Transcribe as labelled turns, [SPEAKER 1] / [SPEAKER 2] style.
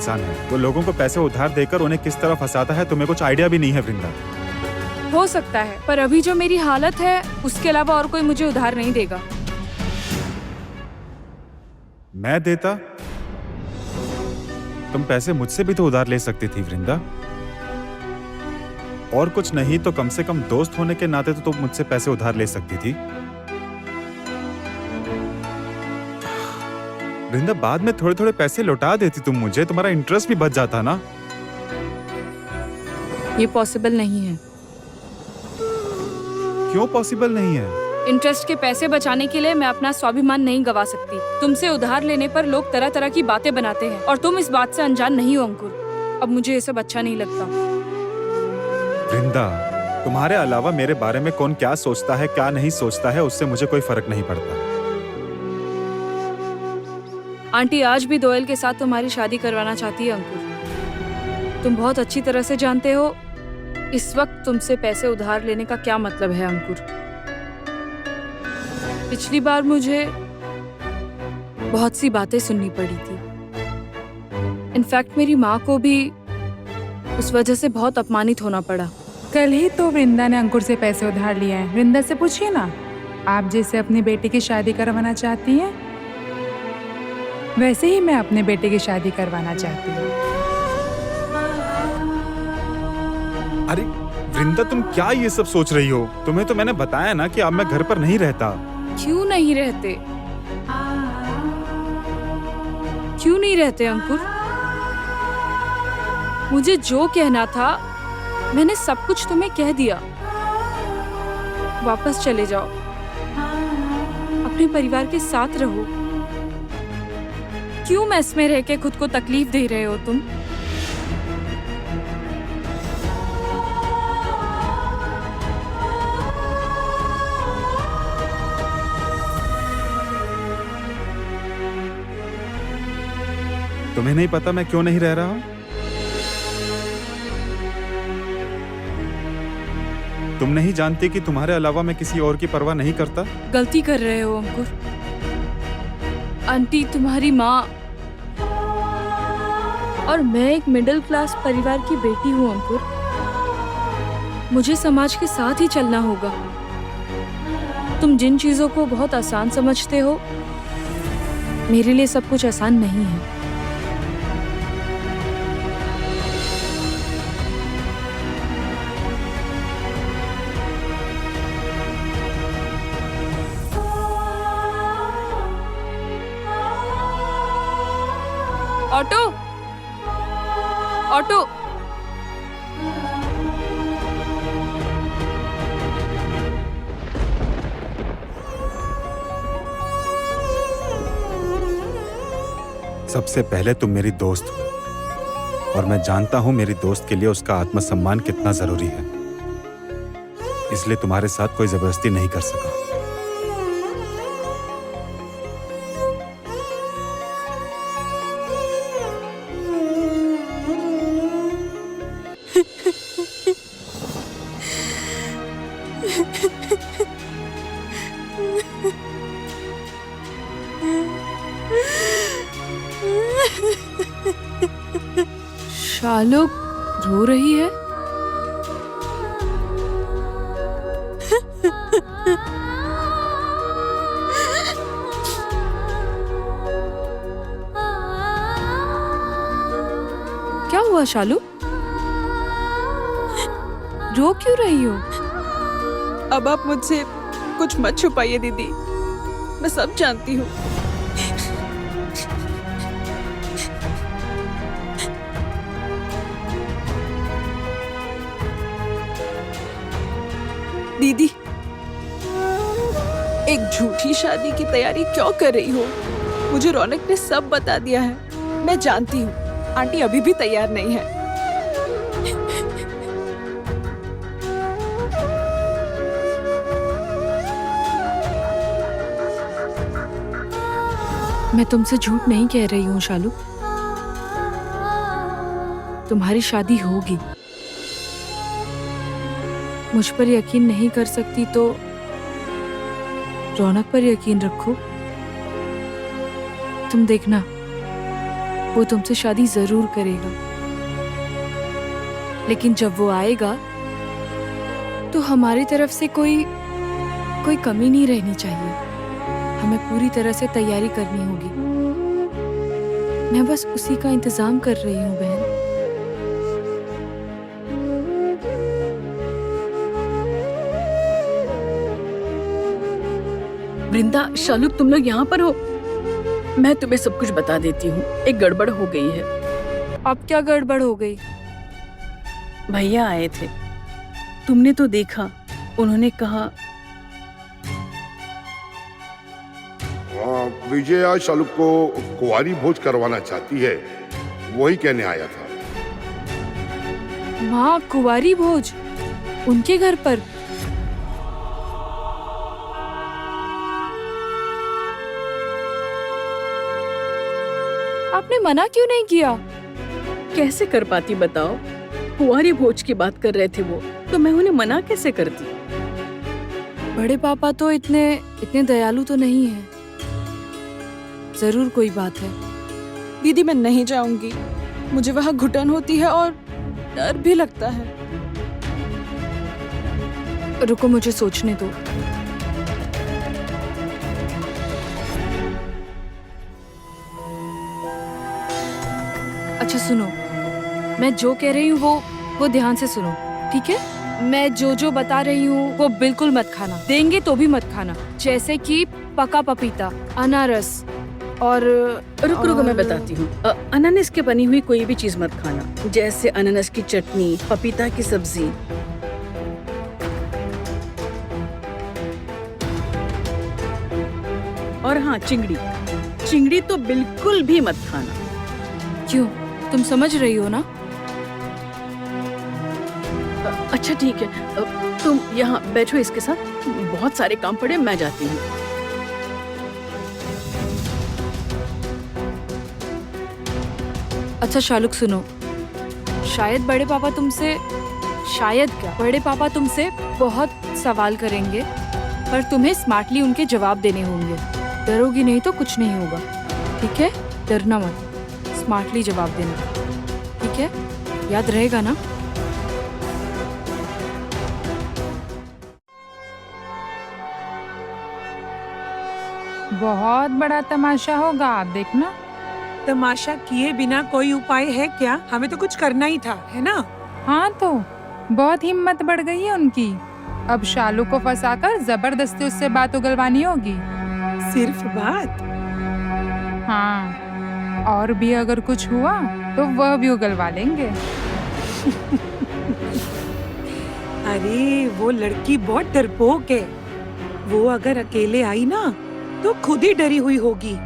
[SPEAKER 1] इंसान है। वो लोगों को पैसे उधार देकर उन्हें किस तरह फंसाता है तुम्हें कुछ आइडिया भी नहीं है वृंदा।
[SPEAKER 2] हो सकता है, पर अभी जो मेरी हालत है उसके अलावा और कोई मुझे उधार नहीं देगा।
[SPEAKER 1] मैं देता? तुम पैसे मुझसे भी तो उधार ले सकती थी वृंदा। और कुछ नहीं तो कम से कम दोस्त होने के नाते तो तुम मुझसे पैसे उधार ले सकती थी। वृंदा, बाद में थोड़े थोड़े पैसे लौटा देती तुम मुझे, तुम्हारा इंटरेस्ट भी बच जाता ना।
[SPEAKER 2] ये पॉसिबल नहीं है।
[SPEAKER 1] क्यों पॉसिबल नहीं है?
[SPEAKER 2] इंटरेस्ट के पैसे बचाने के लिए मैं अपना स्वाभिमान नहीं गवा सकती। तुमसे उधार लेने पर लोग तरह तरह की बातें बनाते हैं और तुम इस बात से अनजान नहीं हो अंकुर। अब मुझे ये सब अच्छा नहीं लगता।
[SPEAKER 1] वृंदा, तुम्हारे अलावा मेरे बारे में कौन क्या सोचता है क्या नहीं सोचता है उससे मुझे कोई फर्क नहीं पड़ता।
[SPEAKER 2] आंटी आज भी दोयल के साथ तुम्हारी शादी करवाना चाहती है अंकुर। तुम बहुत अच्छी तरह से जानते हो इस वक्त तुमसे पैसे उधार लेने का क्या मतलब है अंकुर। पिछली बार मुझे बहुत सी बातें सुननी पड़ी थी। इनफैक्ट मेरी माँ को भी उस वजह से बहुत अपमानित होना पड़ा।
[SPEAKER 3] कल ही तो वृंदा ने अंकुर से पैसे उधार लिए हैं। वृंदा से पूछिए ना, आप जैसे अपनी बेटी की शादी करवाना चाहती हैं वैसे ही मैं अपने बेटे की शादी करवाना चाहती हूँ।
[SPEAKER 1] अरे वृंदा, तुम क्या ये सब सोच रही हो? तुम्हें तो मैंने बताया ना कि अब मैं घर पर नहीं रहता।
[SPEAKER 2] क्यों नहीं रहते? क्यों नहीं रहते अंकुर? मुझे जो कहना था मैंने सब कुछ तुम्हें कह दिया। वापस चले जाओ, अपने परिवार के साथ रहो। क्यों मेस में रह के खुद को तकलीफ दे रहे हो तुम?
[SPEAKER 1] तुम्हें नहीं पता मैं क्यों नहीं रह रहा हूँ? तुम नहीं जानती कि तुम्हारे अलावा मैं किसी और की परवाह नहीं करता?
[SPEAKER 2] गलती कर रहे हो अंकुर। आंटी तुम्हारी माँ और मैं एक मिडिल क्लास परिवार की बेटी हूँ अंकुर। मुझे समाज के साथ ही चलना होगा। तुम जिन चीजों को बहुत आसान समझते हो मेरे लिए सब कुछ आसान नहीं है। Auto, auto.
[SPEAKER 1] सबसे पहले तुम मेरी दोस्त हो और मैं जानता हूं मेरी दोस्त के लिए उसका आत्मसम्मान कितना जरूरी है। इसलिए तुम्हारे साथ कोई जबरदस्ती नहीं कर सका।
[SPEAKER 2] शालू रो रही है। क्या हुआ शालू? रो क्यों रही हो?
[SPEAKER 4] अब आप मुझसे कुछ मत छुपाइए दीदी, मैं सब जानती हूँ। दीदी, एक झूठी शादी की तैयारी क्यों कर रही हो? मुझे रौनक ने सब बता दिया है। मैं जानती हूँ आंटी अभी भी तैयार नहीं है।
[SPEAKER 2] मैं तुमसे झूठ नहीं कह रही हूँ शालू। तुम्हारी शादी होगी। मुझ पर यकीन नहीं कर सकती तो रौनक पर यकीन रखो। तुम देखना वो तुमसे शादी जरूर करेगा, लेकिन जब वो आएगा तो हमारी तरफ से कोई कमी नहीं रहनी चाहिए। हमें पूरी तरह से तैयारी करनी होगी। मैं बस उसी का इंतजाम कर रही हूँ बहन।
[SPEAKER 5] वृंदा, शालुक, तुम लोग यहाँ पर हो? मैं तुम्हें सब कुछ बता देती हूँ। एक गड़बड़ हो गई है।
[SPEAKER 2] अब क्या गड़बड़ हो गई?
[SPEAKER 5] भैया आए थे, तुमने तो देखा। उन्होंने कहा
[SPEAKER 6] विजया शालुक को कुंवारी भोज करवाना चाहती है, वही कहने आया था।
[SPEAKER 2] माँ, कुंवारी भोज उनके घर पर? आपने मना क्यों नहीं किया?
[SPEAKER 5] कैसे कर पाती बताओ? कुंवारी भोज की बात कर रहे थे वो, तो मैं उन्हें मना कैसे करती?
[SPEAKER 2] बड़े पापा तो इतने दयालु तो नहीं है। जरूर कोई बात है।
[SPEAKER 4] दीदी, मैं नहीं जाऊंगी। मुझे वहाँ घुटन होती है और डर भी लगता है।
[SPEAKER 2] रुको, मुझे सोचने दो। अच्छा सुनो, मैं जो कह रही हूँ वो ध्यान से सुनो, ठीक है? मैं जो बता रही हूँ वो बिल्कुल मत खाना। देंगे तो भी मत खाना। जैसे कि पका पपीता, अनारस और
[SPEAKER 5] रुको, मैं बताती हूँ। अनानास के बनी हुई कोई भी चीज मत खाना, जैसे अनानास की चटनी, पपीता की सब्जी। और हाँ, चिंगड़ी तो बिल्कुल भी मत खाना।
[SPEAKER 2] क्यों? तुम समझ रही हो ना?
[SPEAKER 5] अच्छा ठीक है, तुम यहाँ बैठो इसके साथ। बहुत सारे काम पड़े, मैं जाती हूँ।
[SPEAKER 2] अच्छा शालुक, सुनो। शायद बड़े पापा तुमसे बहुत सवाल करेंगे, पर तुम्हें स्मार्टली उनके जवाब देने होंगे। डरोगी नहीं तो कुछ नहीं होगा, ठीक है? डरना मत, स्मार्टली जवाब देना, ठीक है? याद रहेगा ना?
[SPEAKER 3] बहुत बड़ा तमाशा होगा, आप देखना।
[SPEAKER 7] तमाशा किए बिना कोई उपाय है क्या? हमें तो कुछ करना ही था, है ना?
[SPEAKER 3] हाँ तो बहुत हिम्मत बढ़ गई है उनकी। अब शालू को फंसाकर जबरदस्ती उससे बात उगलवानी होगी।
[SPEAKER 7] सिर्फ बात?
[SPEAKER 3] हाँ, और भी अगर कुछ हुआ तो वह भी उगलवा लेंगे।
[SPEAKER 7] अरे वो लड़की बहुत डरपोक है। वो अगर अकेले आई ना तो खुद ही डरी हुई होगी।